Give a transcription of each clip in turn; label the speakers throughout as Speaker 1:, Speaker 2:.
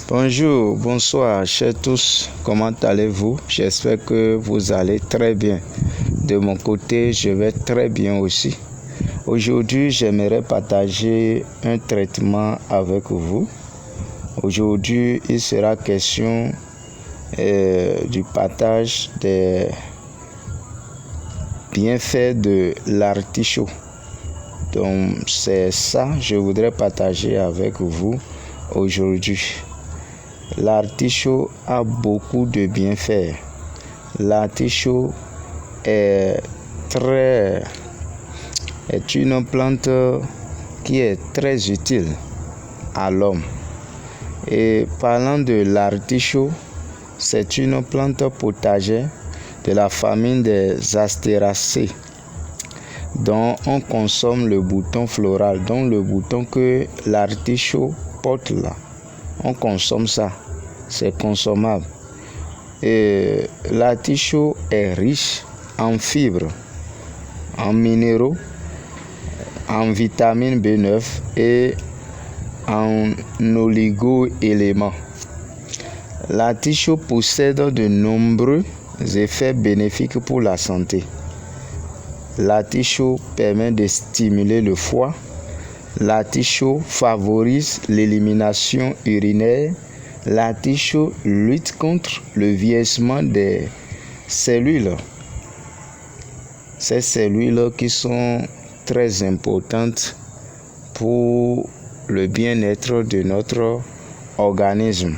Speaker 1: Bonjour, bonsoir, chers tous. Comment allez-vous? J'espère que vous allez très bien. De mon côté, je vais très bien aussi. Aujourd'hui, j'aimerais partager un traitement avec vous. Aujourd'hui, il sera question du partage des bienfaits de l'artichaut. Donc, c'est ça que je voudrais partager avec vous aujourd'hui. L'artichaut a beaucoup de bienfaits. L'artichaut est une plante qui est très utile à l'homme. Et parlant de l'artichaut, c'est une plante potagère de la famille des Astéracées, dont on consomme le bouton floral, donc le bouton que l'artichaut porte là. On consomme ça, c'est consommable. Et l'artichaut est riche en fibres, en minéraux, en vitamine B9 et en oligo-éléments. L'artichaut possède de nombreux effets bénéfiques pour la santé. L'artichaut permet de stimuler le foie. L'artichaut favorise l'élimination urinaire. L'artichaut lutte contre le vieillissement des cellules. Ces cellules qui sont très importantes pour le bien-être de notre organisme.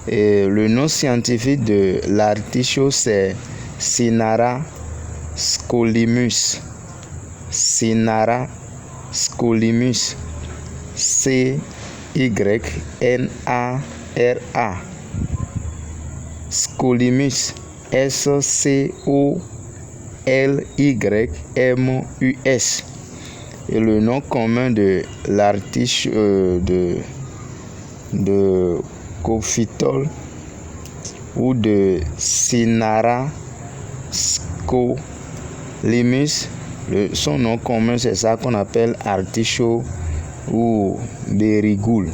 Speaker 1: Et le nom scientifique de l'artichaut, c'est Cynara scolymus. Cynara scolymus. C-Y-N-A-R-A. Scolymus. S-C-O-L-Y-M-U-S. Et le nom commun de l'artichaut de Cophytol ou de Cynara scolymus, son nom commun, c'est ça qu'on appelle artichaut ou bérigoule.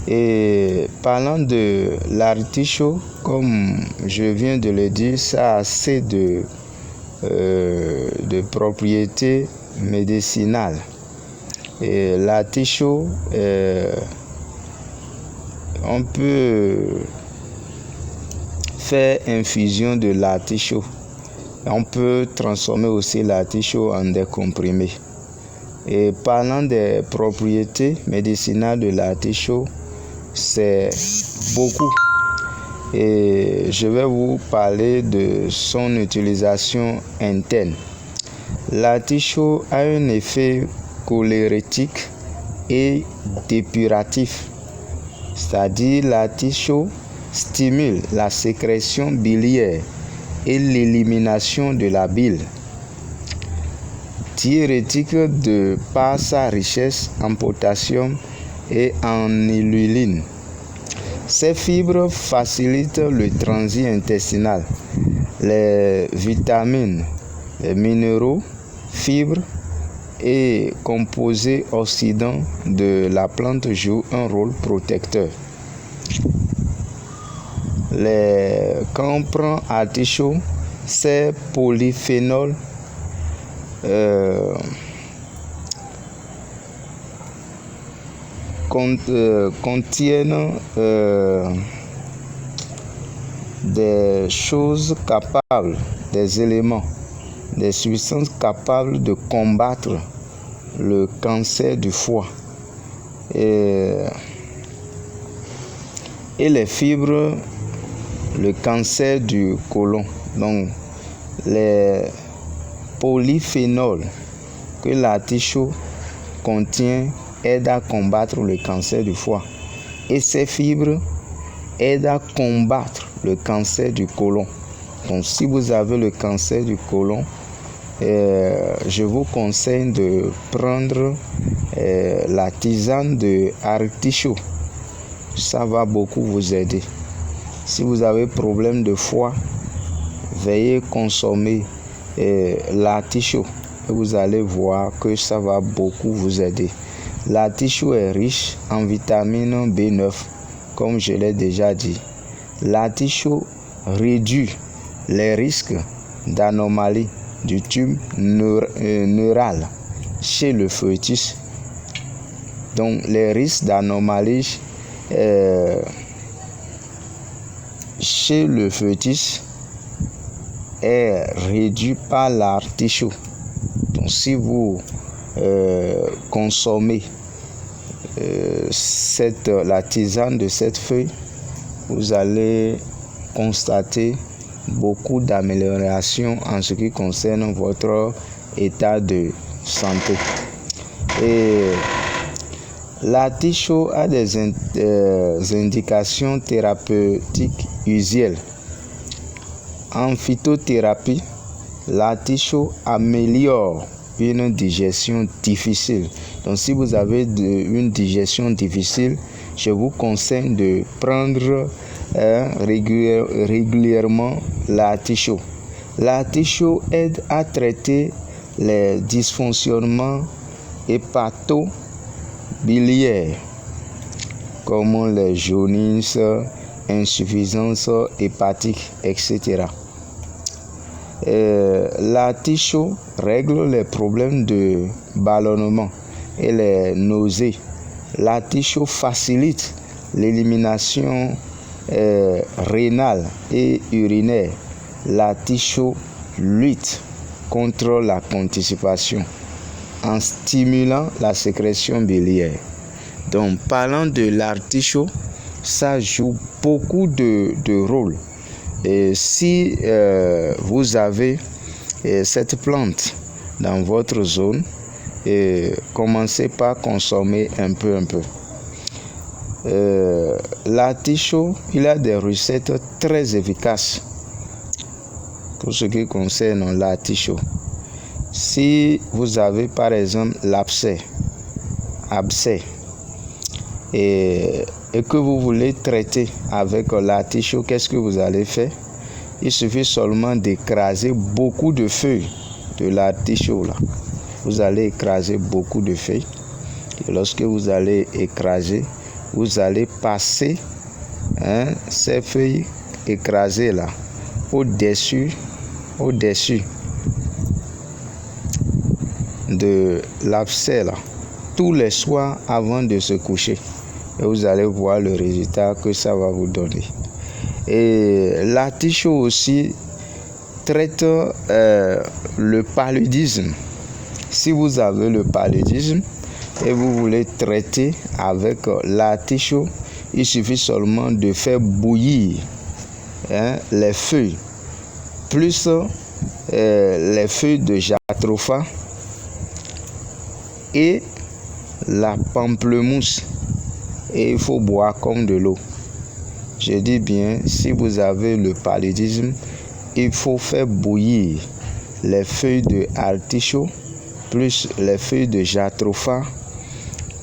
Speaker 1: Et parlant de l'artichaut, comme je viens de le dire, ça a assez de propriétés médicinales. Et l'artichaut, on peut faire infusion de l'artichaut. On peut transformer aussi l'artichaut en des comprimés. Et parlant des propriétés médicinales de l'artichaut, c'est beaucoup. Et je vais vous parler de son utilisation interne. L'artichaut a un effet cholérétique et dépuratif. C'est-à-dire l'artichaut stimule la sécrétion biliaire et l'élimination de la bile. Diurétique de par sa richesse en potassium et en iluline. Ces fibres facilitent le transit intestinal. Les vitamines, les minéraux, fibres et composés oxydants de la plante jouent un rôle protecteur. Quand on prend artichaut, ces polyphénols contiennent des choses capables, des éléments, des substances capables de combattre le cancer du foie. Et les fibres, le cancer du côlon. Donc, les polyphénols que l'artichaut contient aident à combattre le cancer du foie. Et ces fibres aident à combattre le cancer du côlon. Donc, si vous avez le cancer du côlon, je vous conseille de prendre la tisane de artichaut. Ça va beaucoup vous aider. Si vous avez problème de foie, veuillez consommer l'artichaut et vous allez voir que ça va beaucoup vous aider. L'artichaut est riche en vitamine B9, comme je l'ai déjà dit. L'artichaut réduit les risques d'anomalies du tube neural chez le fœtus. Donc, les risques d'anomalies chez le fœtus est réduit par l'artichaut. Donc, si vous consommez la tisane de cette feuille, vous allez constater beaucoup d'améliorations en ce qui concerne votre état de santé. Et l'artichaut a des indications thérapeutiques usuelles. En phytothérapie, l'artichaut améliore une digestion difficile. Donc, si vous avez une digestion difficile, je vous conseille de prendre régulièrement l'artichaut. L'artichaut aide à traiter les dysfonctionnements hépato-biliaires comme les jaunisses, insuffisance hépatique, etc. L'artichaut règle les problèmes de ballonnement et les nausées. L'artichaut facilite l'élimination rénale et urinaire. L'artichaut lutte contre la constipation en stimulant la sécrétion biliaire. Donc, parlant de l'artichaut, ça joue beaucoup de rôles. Et si vous avez cette plante dans votre zone, commencez par consommer un peu. L'artichaut, il a des recettes très efficaces pour ce qui concerne l'artichaut. Si vous avez par exemple abcès et que vous voulez traiter avec l'artichaut, qu'est-ce que vous allez faire? Il suffit seulement d'écraser beaucoup de feuilles de l'artichaut là. Vous allez écraser beaucoup de feuilles. Et lorsque vous allez écraser, vous allez passer ces feuilles écrasées là au-dessus de l'abcès là, tous les soirs avant de se coucher. Et vous allez voir le résultat que ça va vous donner. Et l'artichaut aussi traite le paludisme. Si vous avez le paludisme et vous voulez traiter avec l'artichaut, il suffit seulement de faire bouillir les feuilles, plus les feuilles de jatropha et la pamplemousse. Et il faut boire comme de l'eau. Je dis bien, si vous avez le paludisme, il faut faire bouillir les feuilles de artichaut plus les feuilles de jatropha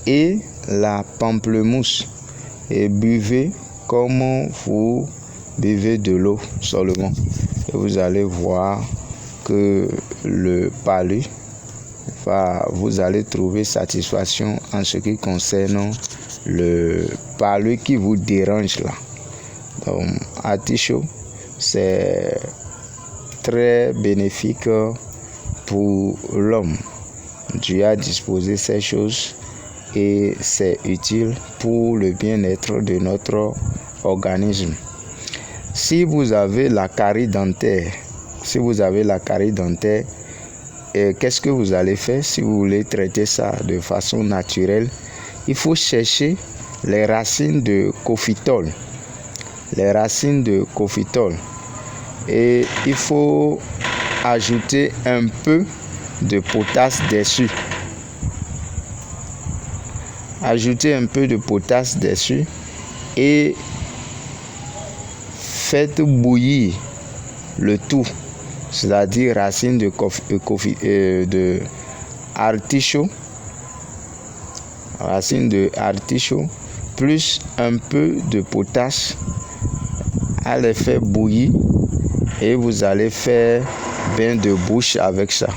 Speaker 1: et la pamplemousse, et buvez comme vous buvez de l'eau seulement. Et vous allez voir que le palu vous allez trouver satisfaction en ce qui concerne le palu qui vous dérange là. Donc, artichaut, c'est très bénéfique pour l'homme. Dieu a disposé ces choses et c'est utile pour le bien-être de notre organisme. Si vous avez la carie dentaire, qu'est-ce que vous allez faire si vous voulez traiter ça de façon naturelle? Il faut chercher les racines de cophytol. Et il faut ajouter un peu de potasse dessus. Et faites bouillir le tout, c'est-à-dire racines de artichaut, plus un peu de potasse, à les faire bouillir et vous allez faire bain de bouche avec ça.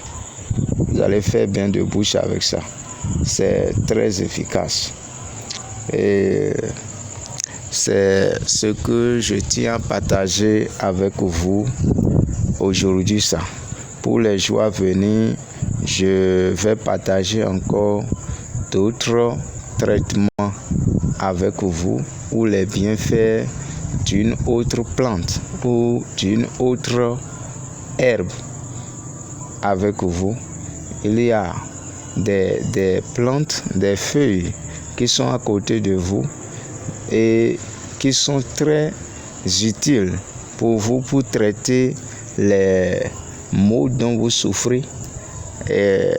Speaker 1: c'est très efficace. Et c'est ce que je tiens à partager avec vous aujourd'hui. Ça. Pour les jours à venir, je vais partager encore d'autres traitements avec vous ou les bienfaits d'une autre plante ou d'une autre herbe avec vous. Il y a des plantes, des feuilles qui sont à côté de vous et qui sont très utiles pour vous pour traiter les maux dont vous souffrez et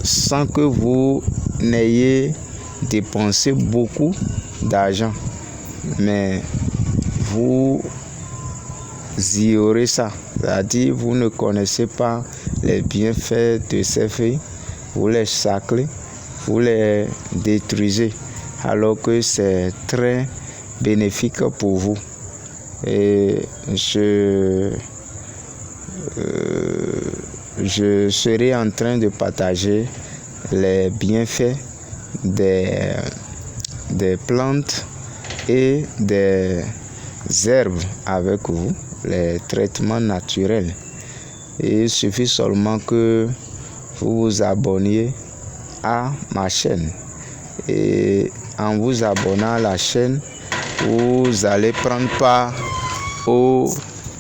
Speaker 1: sans que vous n'ayez dépensé beaucoup d'argent. Mais vous y aurez ça. C'est-à-dire, vous ne connaissez pas les bienfaits de ces feuilles. Vous les saclez, vous les détruisez. Alors que c'est très bénéfique pour vous. Et je serai en train de partager les bienfaits des plantes et des herbes avec vous, les traitements naturels. Et il suffit seulement que vous vous abonniez à ma chaîne. Et en vous abonnant à la chaîne, vous allez prendre part aux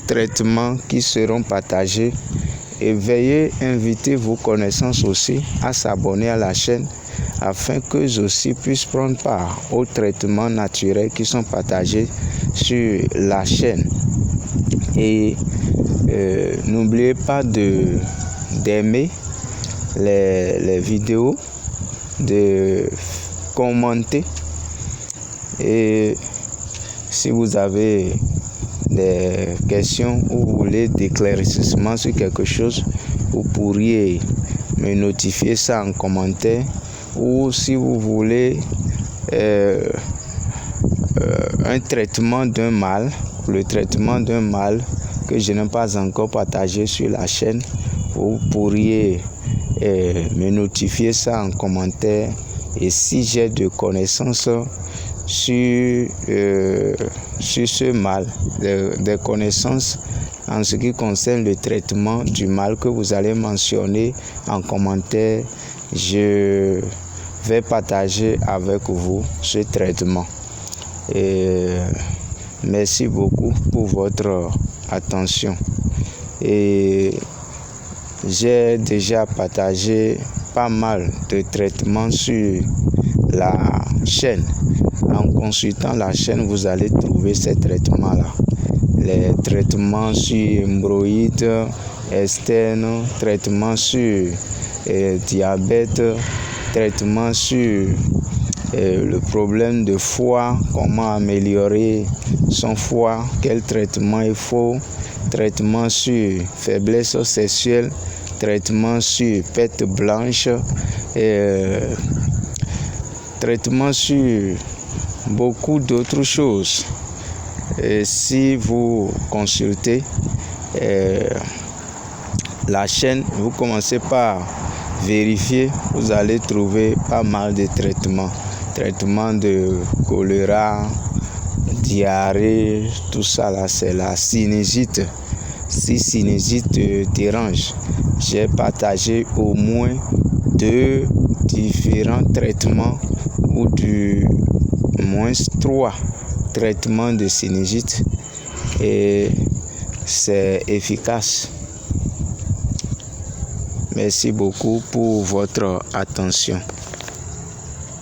Speaker 1: traitements qui seront partagés. Et veuillez inviter vos connaissances aussi à s'abonner à la chaîne afin qu'eux aussi puissent prendre part aux traitements naturels qui sont partagés sur la chaîne. Et n'oubliez pas d'aimer les vidéos, de commenter. Et si vous avez des questions ou vous voulez des éclaircissements sur quelque chose, vous pourriez me notifier ça en commentaire. Ou si vous voulez un traitement d'un mal, le traitement d'un mal que je n'ai pas encore partagé sur la chaîne, vous pourriez me notifier ça en commentaire. Et si j'ai de connaissances sur ce mal, des connaissances en ce qui concerne le traitement du mal que vous allez mentionner en commentaire, je vais partager avec vous ce traitement. Et merci beaucoup pour votre attention. Et j'ai déjà partagé pas mal de traitements sur la chaîne. En consultant la chaîne, vous allez trouver ces traitements-là. Les traitements sur hémorroïdes externes, traitements sur diabète, traitements sur le problème de foie, comment améliorer son foie, quel traitement il faut, traitement sur faiblesse sexuelle, traitement sur perte blanche, traitement sur beaucoup d'autres choses. Et si vous consultez la chaîne, vous commencez par vérifier, vous allez trouver pas mal de traitements. Traitement de choléra, diarrhée, tout ça là, c'est la sinusite. Si sinusite te dérange, j'ai partagé au moins 2 différents traitements ou du moins 3 traitements de sinusite et c'est efficace. Merci beaucoup pour votre attention.